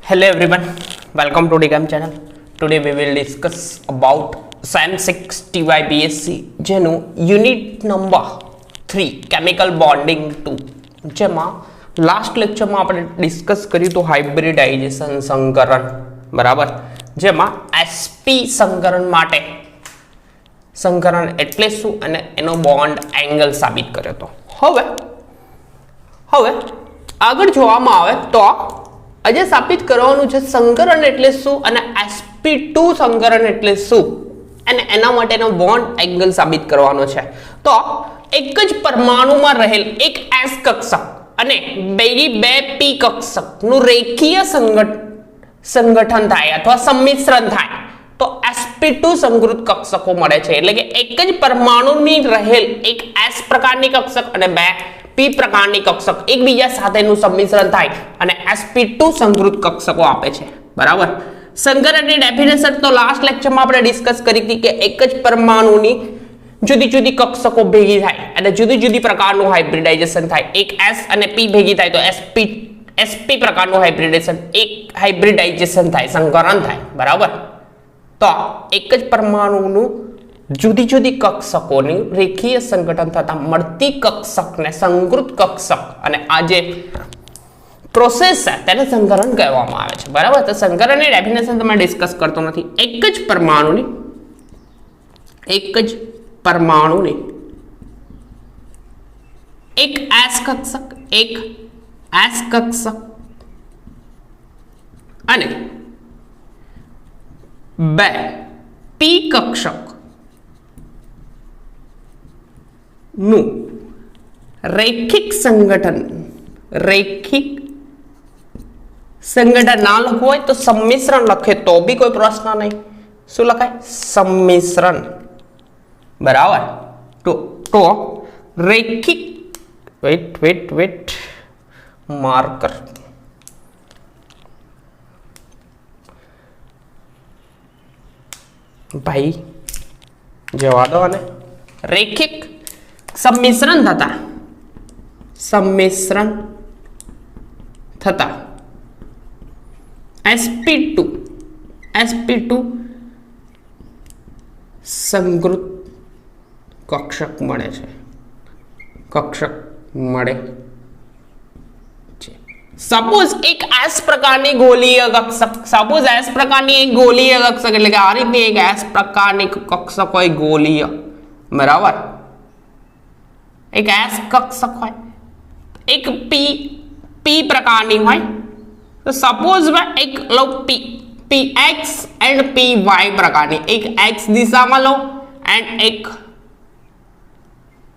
Hello everyone, welcome to DGAM channel. Today we will discuss about SAM 6 TYBSc જેનું unit number 3 chemical bonding 2 જેમાં last લેક્ચરમાં આપણે discuss કર્યું તો hybridisation સંકરણ બરાબર જેમાં sp સંકરણ માટે સંકરણ એટલે શું અને એનો બોન્ડ એંગલ સાબિત કર્યો તો હવે આગળ જોવામાં આવે તો આજે સાબિત કરવાનું છે સંકરણ એટલે શું અને sp2 સંકરણ એટલે શું અને એના માટેનો બોન્ડ એંગલ સાબિત કરવાનો છે તો એક જ પરમાણુમાં રહેલ એક s કક્ષક અને બીજી બે p કક્ષકનું રેખીય સંગઠન થાય અથવા સંમિશ્રણ થાય તો sp2 સંકૃત કક્ષકો મળે છે એટલે કે એક જ પરમાણુની રહેલ એક s પ્રકારની કક્ષક અને બે p પ્રકારની કક્ષક એકબીજા સાથેનું સંમિશ્રણ થાય અને sp2 સંકૃત કક્ષકો આપે છે બરાબર સંકરણની ડેફિનેશન તો લાસ્ટ લેક્ચરમાં આપણે ડિસ્કસ કરી હતી કે એક જ પરમાણુની જુદી જુદી કક્ષકો ભેગી થાય અને જુદી જુદી પ્રકારનું હાઇબ્રિડાઇઝેશન થાય એક s અને p ભેગી થાય તો sp પ્રકારનું હાઇબ્રિડાઇઝેશન થાય સંકરણ થાય બરાબર તો એક જ પરમાણુનું જુદી જુદી કક્ષકોની રેખીય સંગઠન થતા મળતી કક્ષકને સંકૃત કક્ષક અને આ જે પ્રોસેસ છે તેને સંકરણ કહેવામાં આવે છે બરાબર તો સંકરણની ડેફિનેશન તમે ડિસ્કસ કરતો નથી એક જ પરમાણુની એક s કક્ષક અને બે p કક્ષક નું રેખિક સંગઠન ના લખવું હોય તો સંમિશ્રણ લખે તો બી કોઈ પ્રશ્ન નહીં શું લખાય સંમિશ્રણ બરાબર તો રેખિક વેટ માર્કર ભાઈ જવા દો અને રેખિક સંમિશ્રણ થતા sp2 સંકૃત કક્ષક મળે છે સપોઝ એક s પ્રકારની ગોલીય કક્ષક એટલે કે આ રીતની એક s પ્રકારની કક્ષક હોય ગોલીય બરાબર એક s કક્ષક હોય એક p પ્રકારની હોય તો સપોઝ એક લો px એન્ડ py પ્રકારની એક x દિશામાં લો એન્ડ એક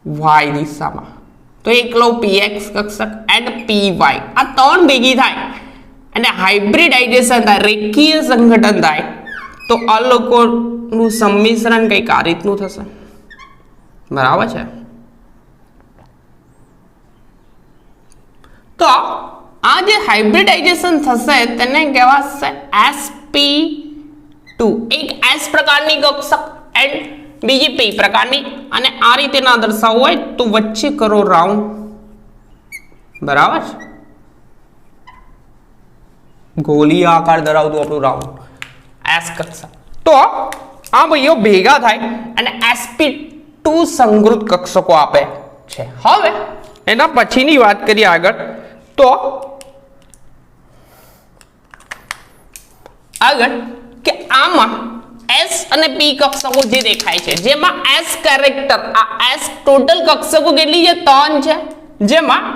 y દિશામાં તો એક લો px કક્ષક એન્ડ py આ ત્રણ ભેગી થાય અને હાઇબ્રિડાઇઝેશન થાય રેખીય સંગઠન થાય તો આ લોકોનું સંમિશ્રણ કંઈક આ રીતનું થશે બરાબર છે તો આ જે હાઇબ્રિડાઇઝેશન થશે તેને કહેવાશે sp2 એક s પ્રકારની કક્ષક એન્ડ બીજી p પ્રકારની અને આ રીતે ના દર્શાવવું હોય તો વચ્ચે કરો રાઉન્ડ બરાબર ગોળી આકાર ધરાવતું આપણું રાઉન્ડ s કક્ષક તો આ ભાઈઓ ભેગા થાય અને sp2 સંકૃત કક્ષકો આપે છે હવે એના પછીની વાત કરીએ આગળ તો કે આમાં s અને p કક્ષકો જે દેખાય છે જેમાં s કેરેક્ટર આ s ટોટલ કક્ષકો કેટલી છે 3 છે જેમાં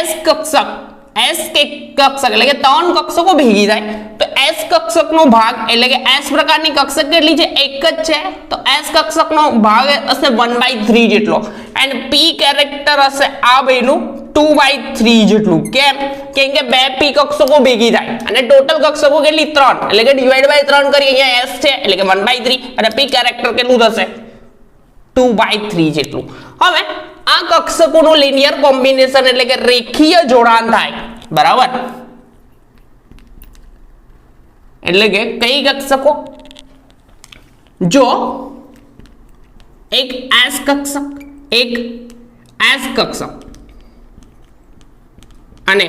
s કક્ષક એટલે કે 3 કક્ષકો ભેગી થાય તો s કક્ષકનો ભાગ એટલે કે s પ્રકારની કક્ષક કેટલી છે એક જ છે તો s કક્ષકનો ભાગ હશે 1/3 જેટલો એન્ડ p કેરેક્ટર હશે આ બેનું 2/3 જેટલું કેમ કે બે p કક્ષકો ભેગી થાય અને ટોટલ કક્ષકો કેટલી 3 એટલે કે ડિવાઇડ બાય 3 કરી અહીંયા s છે એટલે કે 1/3 અને p કેરેક્ટર કેટલું થશે 2/3 જેટલું હવે આ કક્ષકોનું લિનિયર કોમ્બિનેશન એટલે કે રેખીય જોડાણ થાય બરાબર એટલે કે કઈ કક્ષકો જો એક s કક્ષક અને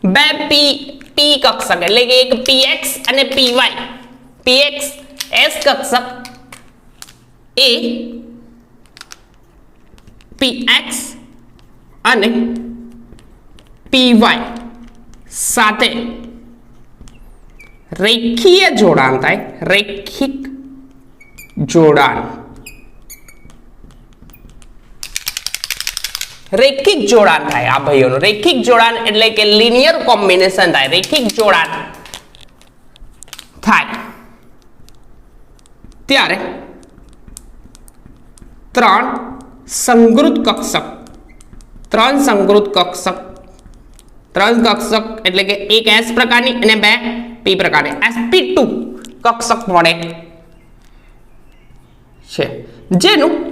બે p પી કક્ષક એટલે કે એક px અને py px s કક્ષક એ px અને py સાથે રેખીય જોડાણ થાય રેખિક જોડાણ રેખિક જોડાણ થાય આ ભાઈઓનું રેખિક જોડાણ એટલે કે લિનિયર કોમ્બિનેશન થાય રેખિક જોડાણ થાય ત્યારે ત્રણ સંકૃત કક્ષક એટલે કે એક s પ્રકારની અને બે p પ્રકારની sp2 કક્ષક મળે છે જેનું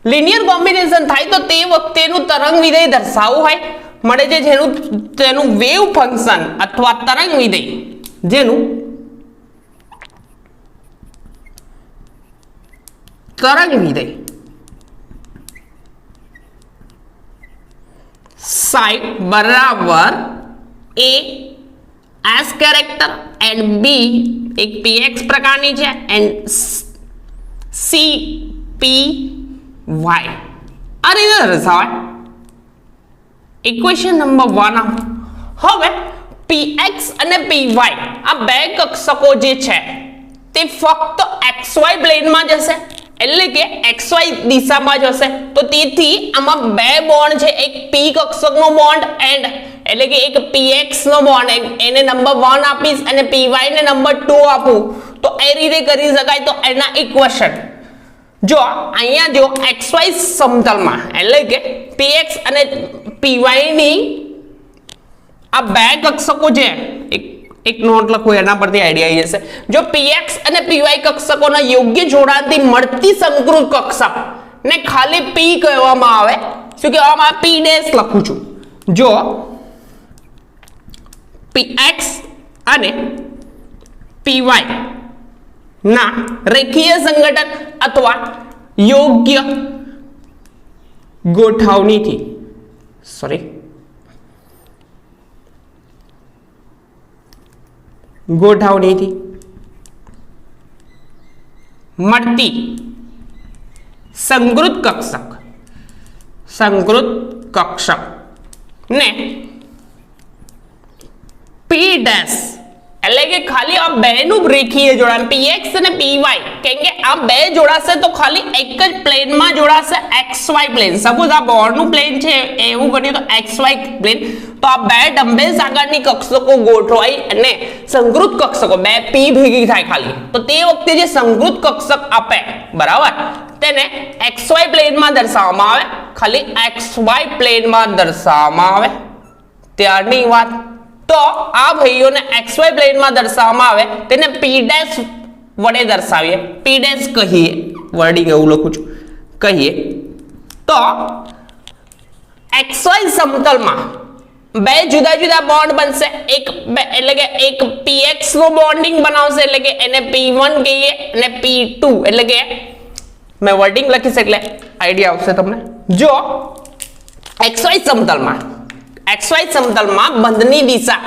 લિનિયર કોમ્બિનેશન થાય તો તે વખતેનું તરંગ વિધેય દર્શાવવું હોય મળે છે જેનું તેનું વેવ ફંક્શન અથવા તરંગ વિધેય જેનું તરંગ વિધેય psi बराबर a s character and b एक px प्रकारनी है एंड c p y आ रीते दर्शावाय इक्वेशन नंबर 1 હવે px અને py આ બે કક્ષકો જે છે તે ફક્ત xy પ્લેનમાં જશે એટલે કે xy દિશામાં જશે તો તેથી આમાં બે બોન્ડ છે એક p કક્ષકનો બોન્ડ એન્ડ એટલે કે એક px નો બોન્ડ એને નંબર 1 આપીશ અને py ને નંબર 2 આપું તો એ રીતે કરી શકાય તો એના ઇક્વેશન જો અહીંયા જો xy સમતલમાં એટલે કે px અને py ની આ બે કક્ષકો છે એક નોટ લખો એના પરથી આઈડિયા આવી જશે જો px અને py કક્ષકોના યોગ્ય જોડાણથી મળતી સંકૃત કક્ષક ને ખાલી p કહેવામાં આવે શું કહેવામાં આવે p ડેશ લખું છું જો px અને py ના રેખીય સંગઠન અથવા યોગ્ય ગોઠવણીથી મળતી સંકૃત કક્ષક ને p ડેશ એટલે કે ખાલી આ બેનું રેખીય જોડાણ px અને py કેમ કે આ બે જોડાશે તો ખાલી એક જ પ્લેનમાં જોડાશે xy પ્લેન સપોઝ આ બોર્ડનું પ્લેન છે એવું ગણીએ તો xy પ્લેન તો આ બે ડમ્બેલ્સ આગળની કક્ષકો ગોઠવાઈ અને સંકૃત કક્ષકો બે p ભેગી થાય ખાલી તો તે વખતે જે સંકૃત કક્ષક આપે બરાબર તેને xy પ્લેનમાં દર્શાવવામાં આવે ખાલી xy પ્લેનમાં દર્શાવવામાં આવે ત્યારની વાત તો આ ભાઈઓને xy પ્લેનમાં દર્શાવવામાં આવે તેને p ડેશ વડે દર્શાવીએ p ડેશ કહીએ વર્ડિંગ એવું લખું છું કહીએ તો xy સમતલમાં બે જુદા જુદા બોન્ડ બનશે એક એટલે કે એક px નો બોન્ડિંગ બનાવશે એટલે કે એને p1 કહીએ અને p2 એટલે કે મેં વર્ડિંગ લખીશ એટલે આઈડિયા આવશે તમને જો xy સમતલમાં બંધની દિશા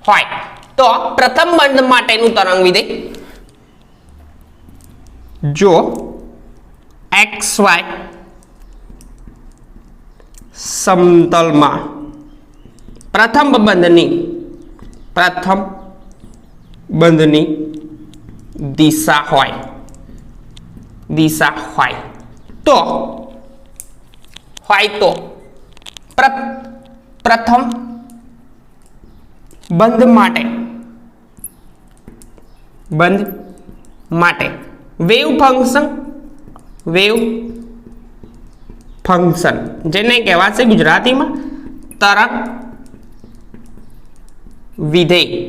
હોય તો પ્રથમ બંધ માટેનું તરંગ વિધેય જો xy સમતલમાં પ્રથમ બંધની દિશા હોય તો પ્રથમ બંધ માટે વેવ ફંક્શન જેને કહેવાશે ગુજરાતીમાં તરંગ વિધેય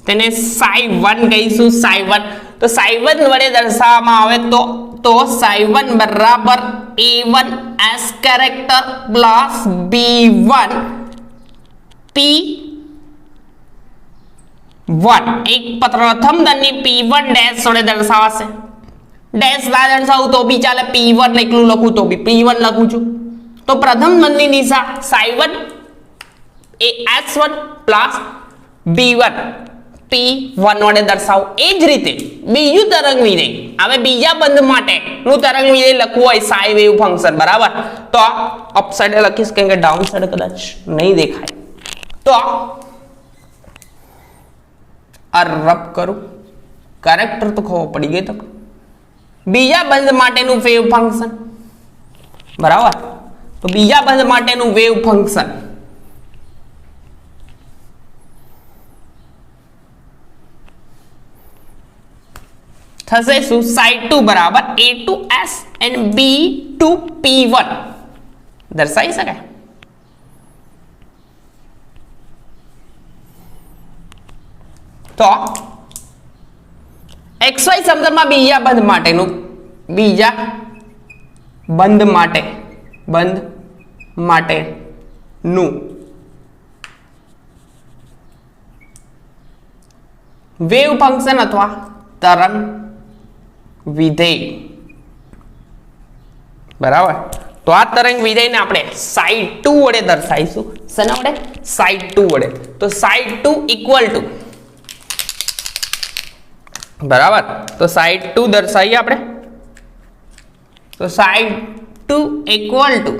તેને psi1 કહીશું psi1 તો psi1 વડે દર્શાવવામાં આવે તો psi1 બરાબર a1 s character plus b1 p1 એક પ્રથમ દળની p1 ડેશ વડે દર્શાવાશે ડેશ ના દર્શાવું તો બી ચાલે p1 એકલું લખું તો બી p1 લખું છું તો પ્રથમ દળની દિશા psi1 એ S1 પ્લસ B1 P1 વડે દર્શાવો. એ જ રીતે બીજું તરંગ વિધેય, હવે બીજા બંધ માટેનું તરંગ વિધેય લખવું હોય સાઈ વેવ ફંક્શન, બરાબર, તો અપસાઇડ લખીશ કેમ કે ડાઉન સાઈડ કદાચ નહીં દેખાય. તો આ રબ કરું, કેરેક્ટર તો ખબર પડી ગઈ તમને. બીજા બંધ માટેનું વેવ ફંક્શન, બરાબર, તો બીજા બંધ માટેનું વેવ ફંક્શન થશે શું? psi2 બરાબર A2S and B2P1 દર્શાવી શકાય. તો XY સમતલમાં બીજા બંધ માટેનું વેવ ફંક્શન અથવા તરંગ વિધેય, બરાબર, તો આ તરંગ વિધેયને આપણે psi2 વડે દર્શાવીશું. શેના વડે? psi2 વડે. તો psi2 ઇક્વલ ટુ, બરાબર, તો psi2 દર્શાવીએ આપણે. તો psi2 equal to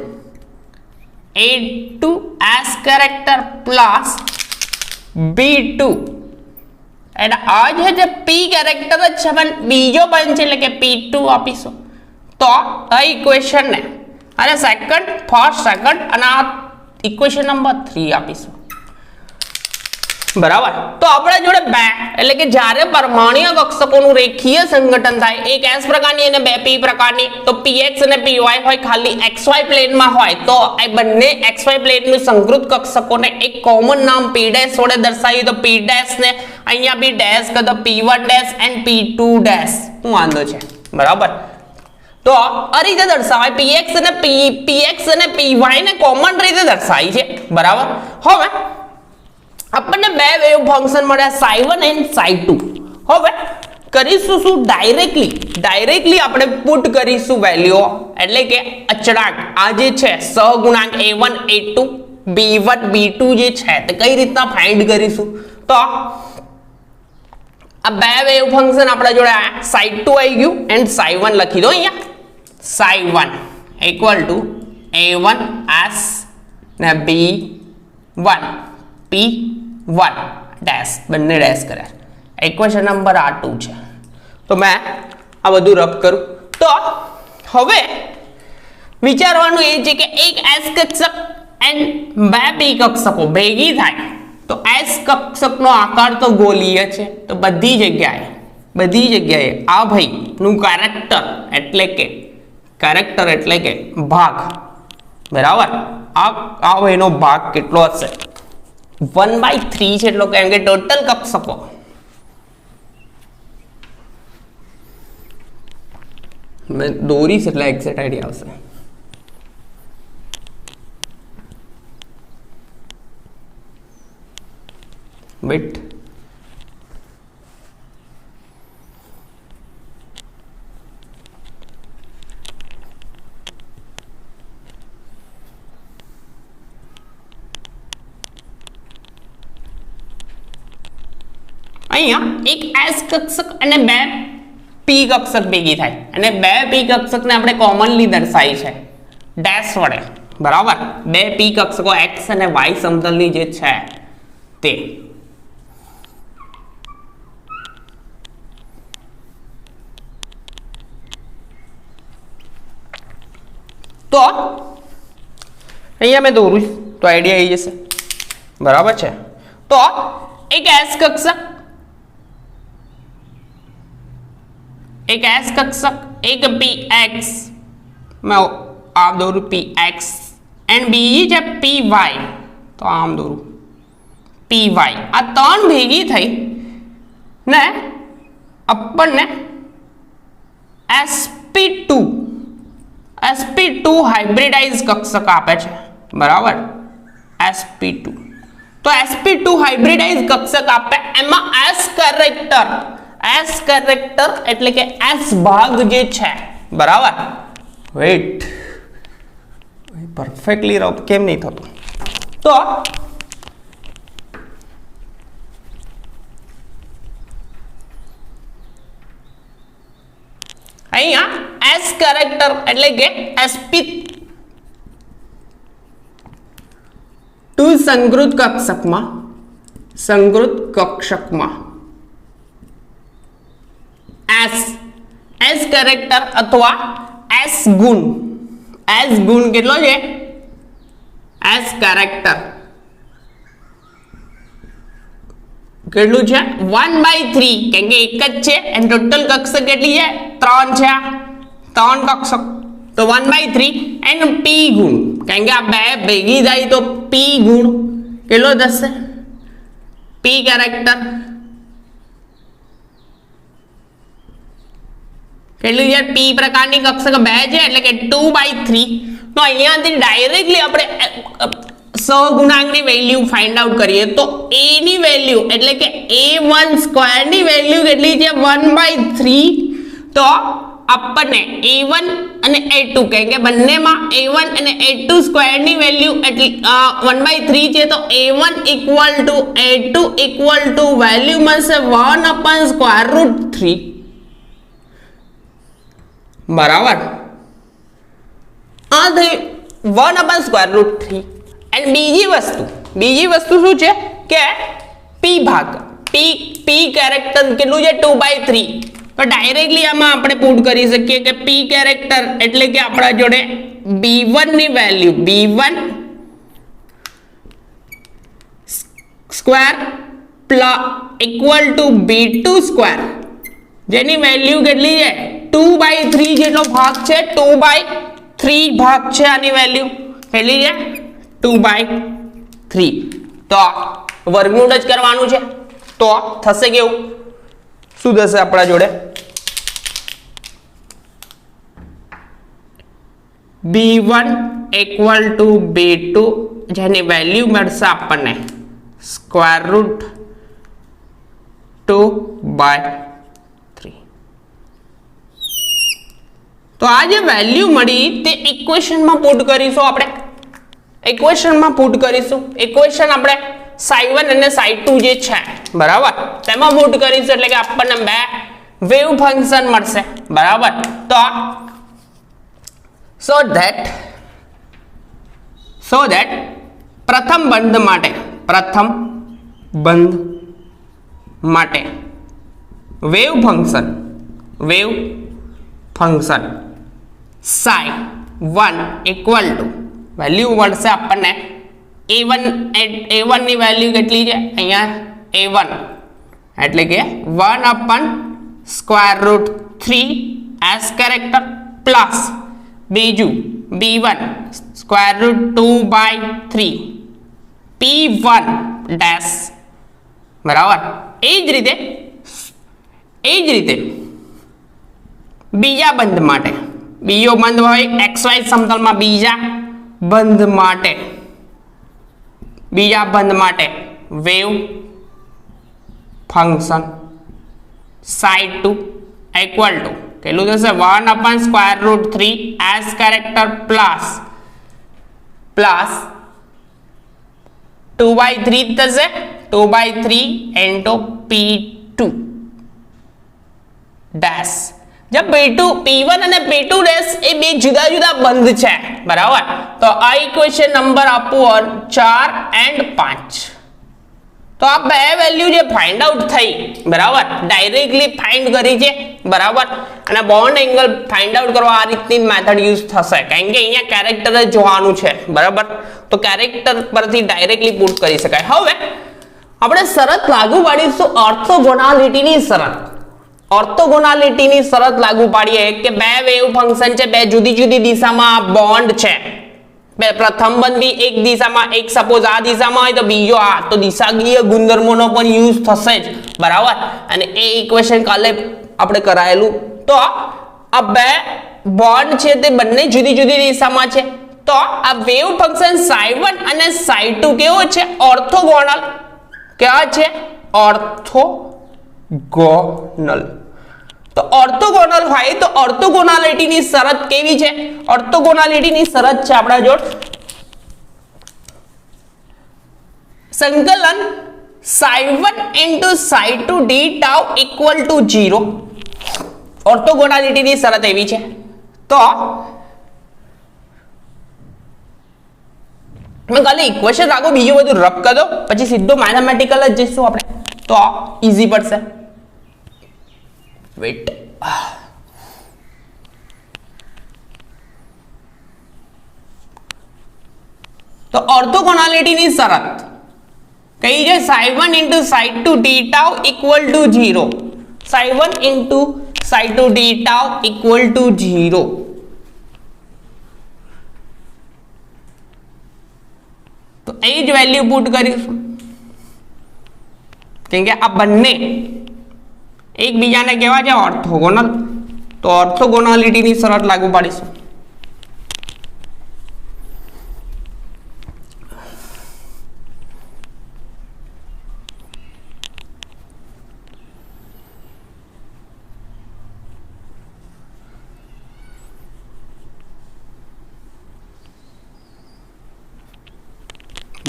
A2S character plus B2 અને આ જે P કેરેક્ટર જ છે પણ બીજો બંધ છે એટલે કે P2 આપીશું. તો આ ઇક્વેશન ને અને ફર્સ્ટ સેકન્ડ અને આ ઇક્વેશન નંબર 3 આપીશું, બરાબર. તો આપણા જોડે બે એટલે કે જ્યારે પરમાણ્વીય કક્ષકોનું રેખીય સંગઠન થાય, એક S પ્રકારની અને બે P પ્રકારની, તો PX અને PY હોય ખાલી XY પ્લેનમાં હોય તો આ બંને XY પ્લેનનું સંકૃત કક્ષકોને એક કોમન નામ P' વડે દર્શાવી. તો P' ને અહીંયા બી ડેશ કર દો, P1 dash and P2 dash. શું વાંધો છે, બરાબર. તો આ રીતે દર્શાવાય. PX અને PY ને કોમન રીતે દર્શાવી છે, બરાબર. હવે આપણને બે વેવ ફંક્શન મળ્યા psi1 and psi2. હવે કરીશું શું? ડાયરેક્ટલી આપણે પુટ કરીશું વેલ્યુ, એટલે કે અચળાંક આ જે છે સહગુણાંક A1 A2 B1 B2 જે છે તે કઈ રીતના ફાઇન્ડ કરીશું? તો આ બે વેવ ફંક્શન આપણા જોડે psi2 આવી ગયું એન્ડ psi1 લખી દો અહીંયા. psi1 ઇક્વલ ટુ A1S ને B1 P1 ડેશ, બંને ડેશ કર્યા. ઇક્વેશન નંબર આ 2 છે. તો મેં આ બધું રબ કરું. તો હવે વિચારવાનું એ છે કે એક S કક્ષક એન્ડ બે P કક્ષકો ભેગી થાય તો S કક્ષકનો આકાર તો ગોળીય છે, તો બધી જગ્યાએ આ ભાઈનું કેરેક્ટર એટલે કે ભાગ, બરાબર, આ ભાઈનો ભાગ કેટલો હશે? 1/3 છે એટલો, કેમ કે ટોટલ કક્ષકો મેં દોરીશ એટલે એક્ઝેક્ટ આઈડિયા આવશે. વેટ, અહીંયા એક S કક્ષક અને બે P કક્ષક ભેગી થાય અને બે P કક્ષકને આપણે કોમનલી દર્શાવી છે ડેશ વડે, બરાબર. બે P કક્ષકો X અને Y સમતલની જે છે તે. તો અહીંયા મેં દોરું તો આઈડિયા આવી જશે, બરાબર છે. તો એક S કક્ષક, એક PX, मैं आप दौरू PX एंड बीजी जब PY, तो आम दौरू PY. आ त्रण भेगी थई ने अपन ने sp2 हाइब्रिडाइज कक्षक आपे छे, बराबर. sp2 तो sp2 हाइब्रिडाइज कक्षक आपे एमा S कैरेक्टर એટલે કે S ભાગ જે છે, બરાબર. વેટ, પરફેક્ટલી રબ કેમ નહીં થતું? તો એસ કેરેક્ટર એટલે કે sp2 સંકૃત કક્ષકમાં એસ કેરેક્ટર અથવા એસ ગુણ કેટલો છે એસ કેરેક્ટર કેટલું છે 1/3 કેમ કે એક જ છે અને ટોટલ કક્ષક કેટલી છે 3 છે 3 કક્ષક તો 1/3 એન્ડ p ગુણ કેમ કે આ બે ભેગી થાય તો p ગુણ કેટલો થશે p કેરેક્ટર કેટલું છે p પ્રકારની કક્ષક બે છે એટલે કે 2/3 તો અહીંયાથી ડાયરેક્ટલી આપણે સહગુણાંકની વેલ્યુ ફાઇન્ડ આઉટ કરીએ તો a ની વેલ્યુ એટલે કે a1 સ્ક્વેર ની વેલ્યુ કેટલી છે 1/3 તો આપણને a1 અને a2 કેમ કે બંનેમાં a1 અને a2 સ્ક્વેર ની વેલ્યુ એટલે 1/3 છે તો a1 equal to a2 equal to value મળશે 1/√3 બરાબર આ થઈ 1/√3 એન્ડ બીજી વસ્તુ શું છે કે p ભાગ p કેરેક્ટર કેટલું છે 2/3 તો ડાયરેક્ટલી આમાં આપણે પુટ કરી શકીએ કે p કેરેક્ટર એટલે કે આપણા જોડે b1 ની value b1 square equal to b2 square જેની વેલ્યુ કેટલી છે 2/3 જેટલો ભાગ છે 2/3 ભાગ છે આની વેલ્યુ કેટલી છે 2/3 તો વર્ગમૂળ જ કરવાનું છે તો થશે કેવું શું થશે આપણા જોડે b1 ઇક્વલ ટુ b2 જેની વેલ્યુ મળશે આપણને સ્ક્વેર રૂટ 2/3 તો આ જે વેલ્યુ મળી તે ઇક્વેશનમાં પુટ કરીશું આપણે ઇક્વેશન આપણે psi1 અને psi2 જે છે બરાબર તેમાં પુટ કરીશું એટલે કે આપણને બે વેવ ફંક્શન મળશે બરાબર તો so that પ્રથમ બંધ માટે wave function psi1 equal to value મળશે આપણને a1 ની વેલ્યુ કેટલી છે અહીંયા a1 એટલે કે 1/√3 s કેરેક્ટર પ્લસ બીજું b1 √2/3 p1 ડેશ બરાબર એ જ રીતે બીજો બંધ હોય xy સમતલમાં બીજા બંધ માટે wave function psi2 equal to કેટલું થશે 1/√3 s કેરેક્ટર પ્લસ 2/3 થશે 2/3 into p2 ડેશ जब p1 અને p2 ડેશ એ બે જુદા જુદા બંધ છે બરાબર તો આ ઇક્વેશન નંબર આપું 4 and 5 તો આ બે વેલ્યુ જે ફાઇન્ડ આઉટ થઈ બરાબર ડાયરેક્ટલી ફાઇન્ડ કરી છે બરાબર અને બોન્ડ એંગલ ફાઇન્ડ આઉટ કરવા આ રીતની મેથડ યુઝ થશે કારણ કે અહીંયા કેરેક્ટર જ જોવાનું છે બરાબર તો કેરેક્ટર પરથી ડાયરેક્ટલી પુટ કરી શકાય હવે આપણે શરત લાગુ પાડીશું ઓર્થોગોનાલિટીની શરત લાગુ પાડીએ કે બે વેવ ફંક્શન છે બે જુદી જુદી દિશામાં બોન્ડ છે બે પ્રથમ બંધ બી એક દિશામાં એક સપોઝ આ દિશામાં હોય તો બીજો આ તો દિશાકીય ગુણધર્મોનો પણ યુઝ થશે જ બરાબર અને એ ઇક્વેશન કાલે આપણે કરાયેલું તો આ બે બોન્ડ છે તે બંને જુદી જુદી દિશામાં છે તો આ વેવ ફંક્શન psi1 અને psi2 કેવો છે ઓર્થોગોનલ કેવા છે ઓર્થોગોનલ તો ઓર્થોગોનલ હોય તો ઓર્થોગોનાલિટીની શરત કેવી છે ઓર્થોગોનાલિટીની શરત છે આપણા જોડ સંકલન psi1 into psi2 d tau equal to 0 ઓર્થોગોનાલિટીની શરત એવી છે તો मैं खाली इक्वेशन राखो बीजू बधु रफ कर दो પછી સીધો મેથેમેટિકલ જ જઈશું આપણે તો ઈઝી પડશે વેટ તો ઓર્થોગોનાલિટી ની શરત કઈ છે psi1 * psi2 d tau = 0 psi1 * psi2 d tau = 0 तो એ જ વેલ્યુ પુટ કરીશું કેમ કે આ બંને એકબીજાને કહેવાય છે ઓર્થોગોનલ તો ઓર્થોગોનાલિટીની શરત લાગુ પાડીશું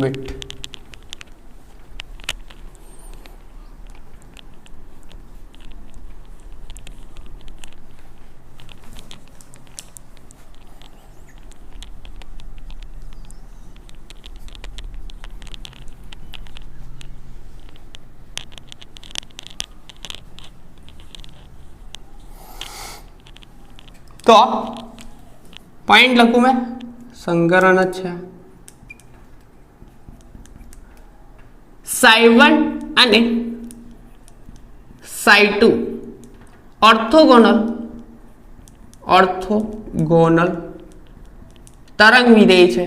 वेट तो पॉइंट लखू मैं संकरण है psi1 અને psi2 ઓર્થોગોનલ તરંગ વિધેય છે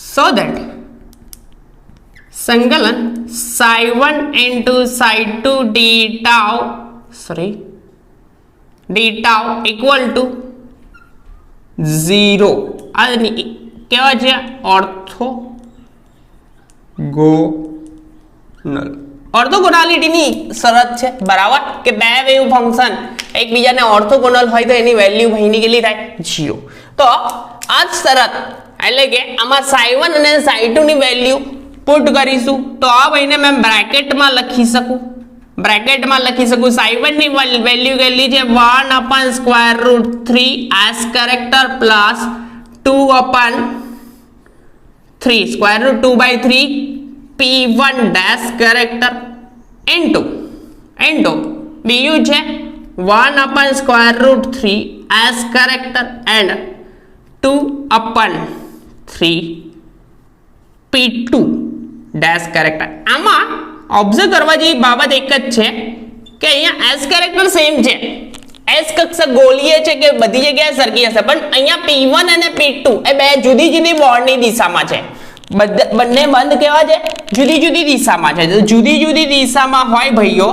so that સંકલન psi1 * psi2 d tau = 0 આની કેવા છે ઓર્થોગોનાલિટીની શરત છે બરાબર કે બે વેવ ફંક્શન એકબીજાને ઓર્થોગોનલ હોય તો એની વેલ્યુ ભાઈની કેટલી થાય 0 તો આ શરત એટલે કે આમાં psi1 અને psi2 ની વેલ્યુ પુટ કરીશું તો આ ભાઈને મેં બ્રેકેટમાં લખી શકું psi1 ની વેલ્યુ કેટલી છે 1/√3 s character plus 2/3 √2/3 p1 dash character into બીજું છે 1/√3 s character and 2/3 p2 dash character આમાં ઓબ્ઝર્વ કરવા જેવી બાબત એક જ છે કે અહીંયા s કેરેક્ટર સેમ છે s કક્ષક ગોળીય છે કે બધી જગ્યાએ સરખી હશે પણ અહીંયા p1 અને p2 એ બે જુદી જુદી બોર્ડની દિશામાં છે બંને બંધ કેવા છે જુદી જુદી દિશામાં છે તો જુદી જુદી દિશામાં હોય ભાઈઓ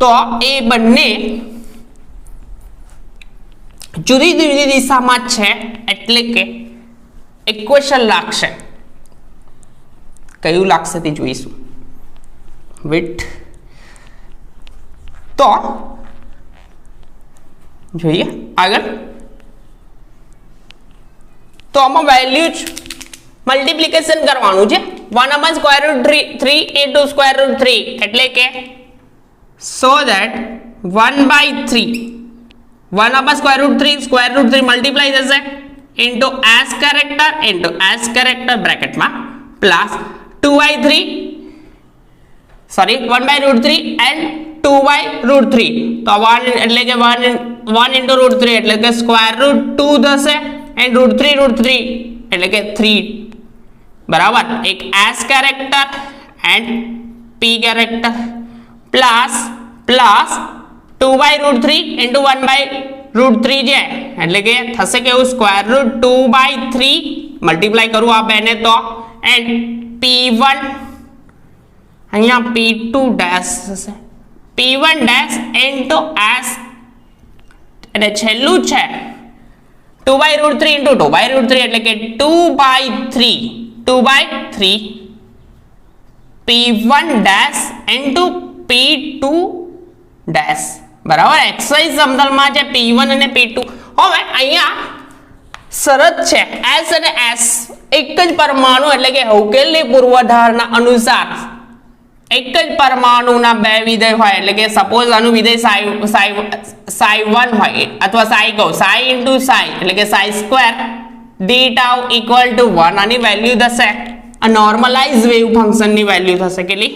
તો એ બંને જુદી જુદી દિશામાં છે એટલે કે ઇક્વેશન લાગશે કયું લાગશે તે જોઈશું વેટ તો જોઈએ આગળ તો આમાં વેલ્યુ મલ્ટીપ્લિકેશન કરવાનું છે 1/√3 * √3 એટલે કે so that 1/3 મલ્ટીપ્લાય થશે ઇન્ટુ s કેરેક્ટર બ્રેકેટમાં પ્લસ 1/√3 એન્ડ 2/√3 તો 1 એટલે કે 1 * √3 એટલે કે √2 થશે એન્ડ √3 એટલે કે 3 બરાબર એક s character and p character plus 2/√3 into 1/√3 છે એટલે કે થશે કેવું √2/3 મલ્ટીપ્લાય કરું આ બેને તો એન્ડ p1 અહીંયા p2 ડેશ થશે p1 ડેશ ઇન્ટુ s અને છેલ્લું છે 2/√3 ઇન્ટુ 2/√3 એટલે કે 2/3 p1 dash into p2 dash બરાબર એક્સવાય સમતલમાં છે p1 અને p2 હવે અહીંયા શરત છે s અને s એક જ પરમાણુ એટલે કે હૌકેલની પૂર્વધારણા અનુસાર એક જ પરમાણુના બે વિધેય હોય એટલે કે સપોઝ આનું વિધેય સાઈ 1 હોય અથવા સાઈ કહો સાઈ ઇન્ટુ સાઈ એટલે કે Sai square D tau equal to 1 આની વેલ્યુ થશે આ નોર્મલાઇઝ વેવ ફંક્શનની વેલ્યુ થશે કેટલી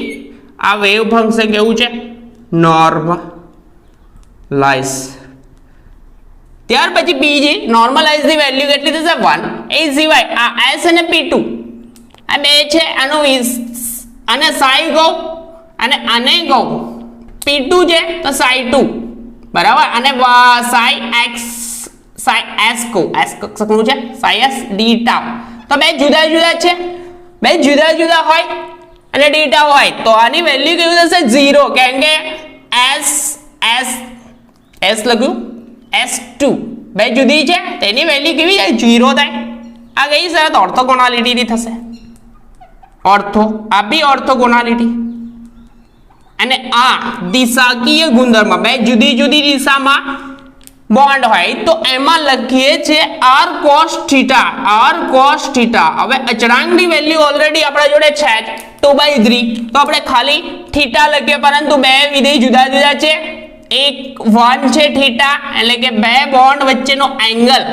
આ વેવ ફંક્શન કેવું છે નોર્મલાઇઝ ત્યાર પછી બીજી નોર્મલાઇઝ ની વેલ્યુ કેટલી થશે 1 એ સિવાય આ s અને p2 આ બે છે આનું અને સાઈ કહો અને આને કહો p2 છે તો સાઈ 2 બરાબર અને સાઈ x સાઈ s કહો s કક્ષકનું છે સાઈ s d ટાઉ તો બે જુદા જુદા છે બે જુદા જુદા હોય અને d ટાઉ હોય તો આની વેલ્યુ કેવું થશે 0 કેમ કે s લખ્યું s2 બે જુદી છે તેની વેલ્યુ કેવી થાય 0 થાય આ કઈ શરત ઓર્થોગોનાલિટી ની થશે ઓર્થો આ બી ઓર્થોગોનાલિટી અને આ દિશાકીય ગુણધર્મ બે જુદી જુદી દિશામાં બોન્ડ હોય તો એમાં લખીએ છે r cos θ હવે અચળાંકની વેલ્યુ ઓલરેડી આપણા જોડે છે 2/3 તો આપણે ખાલી θ લખીએ પરંતુ બે વિધેય જુદા જુદા છે એક 1 છે θ એટલે કે બે બોન્ડ વચ્ચેનો એંગલ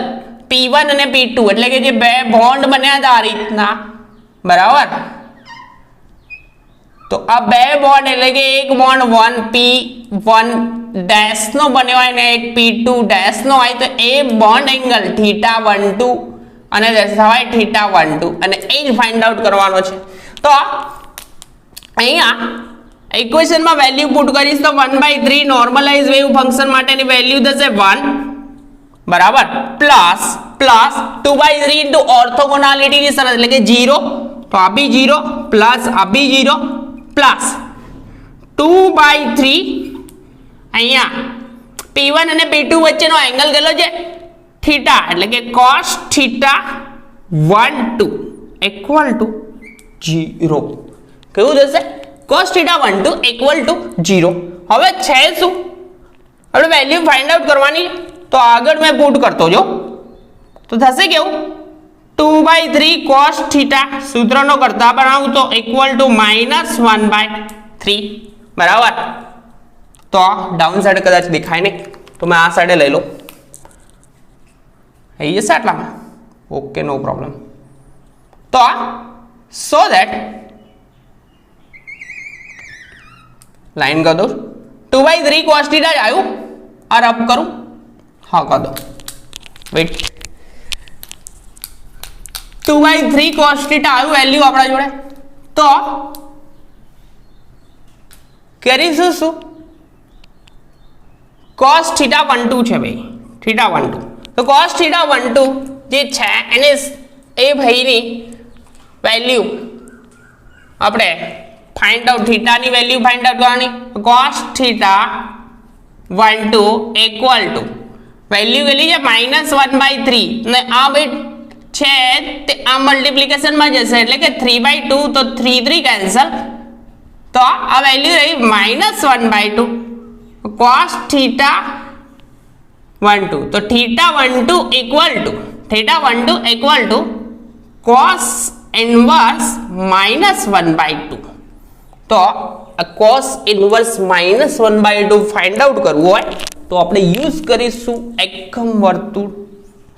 p1 અને p2 એટલે કે જે બે બોન્ડ બન્યા હતા આ રીતના બરાબર તો આ બે બોન્ડ એટલે કે એક બોન્ડ 1p1 ડેશ નો બન્યો હોય ને એક p2 ડેશ નો હોય તો એ બોન્ડ એંગલ θ12 અને દર્શાવાય θ12 અને એ જ ફાઇન્ડ આઉટ કરવાનો છે તો અહીંયા ઇક્વેશનમાં વેલ્યુ પુટ કરીશ તો 1/3 નોર્મલાઇઝ વેવ ફંક્શન માટેની વેલ્યુ થશે 1 બરાબર પ્લસ 2/3 ઇન્ટુ ઓર્થોગોનાલિટી ની શરત એટલે કે 0 તો આ બી 0 પ્લસ આ બી 0 પ્લસ 2/3 અહીંયા p1 અને p2 વચ્ચેનો એંગલ કેટલો છે θ એટલે કે cos θ12 equal to 0 કેવું થશે cos θ12 equal to 0 હવે છે શું આપણે વેલ્યુ ફાઇન્ડ આઉટ કરવાની તો આગળ મેં પુટ કરતો જો તો થશે કેવું 2/3 cos θ સૂત્રનો કરતા બનાવું તો equal to -1/3 બરાબર તો ડાઉન સાઈડ કદાચ દેખાય નહીં તો મેં આ સાઈડે લઈ લો આવી જશે આટલામાં ઓકે નો પ્રોબ્લેમ તો સો ધેટ લાઈન कर दो 2/3 cos θ આવ્યું और अब करूं हाँ कर दो वेट 2/3 cos θ આવ્યું વેલ્યુ આપણા જોડે તો કરીશું શું cos θ12 છે ભાઈ θ12 તો cos θ12 જે છે એને એ ભાઈની વેલ્યુ આપણે फाइंड आउट थीटा ની વેલ્યુ फाइंड आउट કરવાની cos θ12 इक्वल टू વેલ્યુ કેટલી છે -1/3 ને આ બિટ છે તે આ મલ્ટીપ્લિકેશન માં જશે એટલે કે 3/2 તો 3 કેન્સલ તો આ વેલ્યુ રહી -1/2 cos θ12 તો θ12 इक्वल टू cos इनवर्स -1/2 तो cos इनवर्स -1/2 फाइंड आउट करવું હોય તો આપણે યુઝ કરીશું એકમ વર્તુળ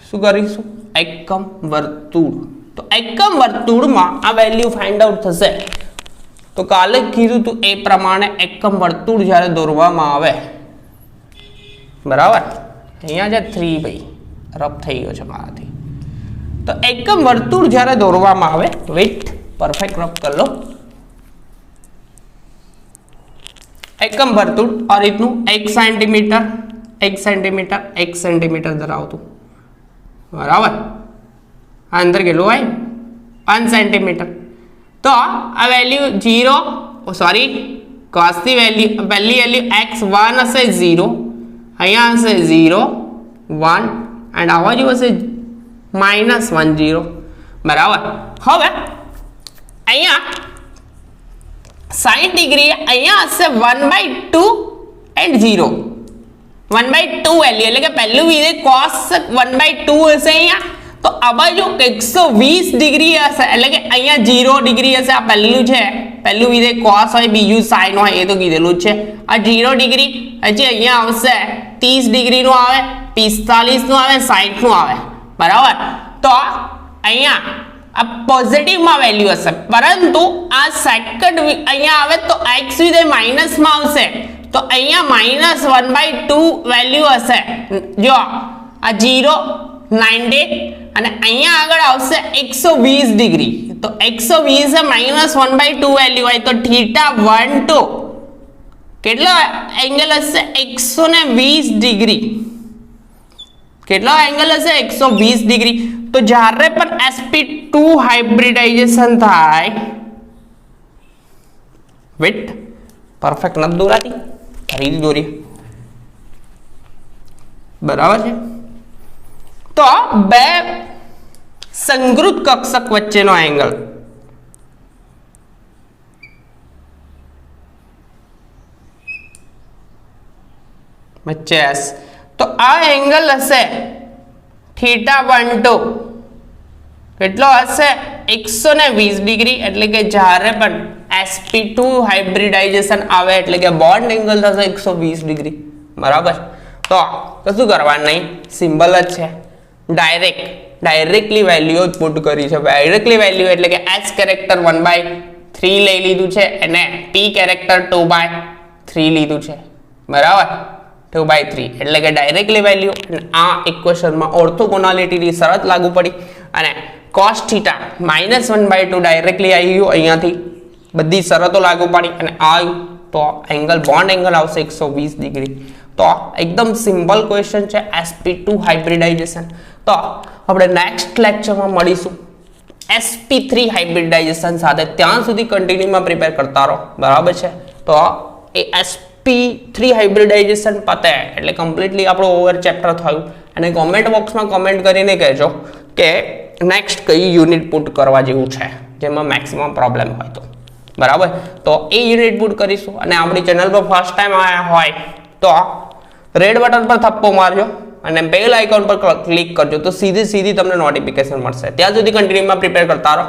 શું કરીશું એકમ વર્તુળ તો એકમ વર્તુળમાં આ વેલ્યુ ફાઇન્ડ આઉટ થશે તો કાલે કીધું તું એ પ્રમાણે એકમ વર્તુળ જ્યારે દોરવામાં આવે બરાબર અહીંયા જે 3 ભાઈ રફ થઈ ગયો છે મારાથી તો એકમ વર્તુળ જ્યારે દોરવામાં આવે વેટ પરફેક્ટ રફ કરી લો એકમ વર્તુળ આ રીતનું 1 સેન્ટીમીટર ધરાવતું બરાબર આ અંતર કેટલું હોય 1 સેન્ટીમીટર તો આ વેલ્યુ 0 સોરી cos ની વેલ્યુ પહેલી વેલ્યુ x1 હશે 0 અહીંયા હશે 0 1 એન્ડ આ બાજુ હશે -10 બરાબર હવે અહીંયા 60 ડિગ્રી અહીંયા હશે 1/2 એન્ડ 0 1/2 વેલ્યુ એટલે કે પહેલું વિધેય cos 1/2 હશે અહીંયા તો આ બાજુ 120 ડિગ્રી હશે એટલે કે અહીંયા 0 ડિગ્રી હશે આ પહેલું છે પહેલું વિધેય cos હોય બીજું sin હોય એ તો કીધેલું જ છે આ 0 ડિગ્રી હજી અહીંયા આવશે 30 ડિગ્રી નું આવે 45 નું આવે 60 નું આવે બરાબર તો અહીંયા આ પોઝિટિવ માં વેલ્યુ હશે પરંતુ આ સેકન્ડ અહીંયા આવે તો x વિધેય માઈનસ માં આવશે તો અહીંયા -1/2 વેલ્યુ હશે જો આ 0 90 અને અહીંયા આગળ આવશે 120 ડિગ્રી તો 120 એ -1/2 વેલ્યુ હોય તો θ12 કેટલો એંગલ હશે 120 ડિગ્રી કેટલો એંગલ હશે 120 ડિગ્રી તો જ્યારે પણ sp2 હાઇબ્રિડાઇઝેશન થાય વેટ પરફેક્ટ નથી દોરાતી ફરીથી દોરીએ બરાબર છે તો બે સંગૃત કક્ષક વચ્ચેનો એંગલ વચ્ચે તો આ એંગલ હશે θ12 કેટલો હશે 120 ડિગ્રી એટલે કે જ્યારે પણ sp2 હાઇબ્રિડાઇઝેશન આવે એટલે કે બોન્ડ એંગલ થશે 120 ડિગ્રી બરાબર તો શું કરવાનું નહીં સિમ્બલ જ છે ડાયરેક્ટલી વેલ્યુ જ પુટ કરી છે ડાયરેક્ટલી વેલ્યુ એટલે કે h કેરેક્ટર 1/3 લઈ લીધું છે અને p કેરેક્ટર 2/3 લીધું છે બરાબર 2/3 એટલે કે ડાયરેક્ટલી વેલ્યુ આ ઇક્વેશનમાં ઓર્થોગોનાલિટીની શરત લાગુ પડી અને cos θ -1/2 ડાયરેક્ટલી આવી ગયું અહીંયાથી બધી શરતો લાગુ પડી અને આવ્યું તો એંગલ બોન્ડ એંગલ આવશે 120 ડિગ્રી તો એકદમ સિમ્પલ ક્વેશ્ચન છે sp2 હાઇબ્રિડાઇઝેશન તો આપણે નેક્સ્ટ લેક્ચરમાં મળીશું sp3 હાઇબ્રિડાઇઝેશન સાથે ત્યાં સુધી કન્ટિન્યુમાં પ્રિપેર કરતા રહો બરાબર છે તો એ sp3 હાઇબ્રિડાઇઝેશન પતે એટલે કમ્પ્લીટલી આપણો ઓવર ચેપ્ટર થયું અને કોમેન્ટ બોક્સમાં કમેન્ટ કરીને કહેજો કે નેક્સ્ટ કઈ યુનિટ પુટ કરવા જેવું છે જેમાં મેક્સિમમ પ્રોબ્લેમ હોય તો બરાબર તો એ યુનિટ પુટ કરીશું અને આપણી ચેનલ પર ફર્સ્ટ ટાઈમ આવ્યા હોય તો રેડ બટન પર થપ્પો મારજો અને બેલ આઇકોન પર ક્લિક કરજો તો સીધી તમને નોટિફિકેશન મળશે ત્યાં સુધી કન્ટિન્યુમાં પ્રિપેર કરતા રહો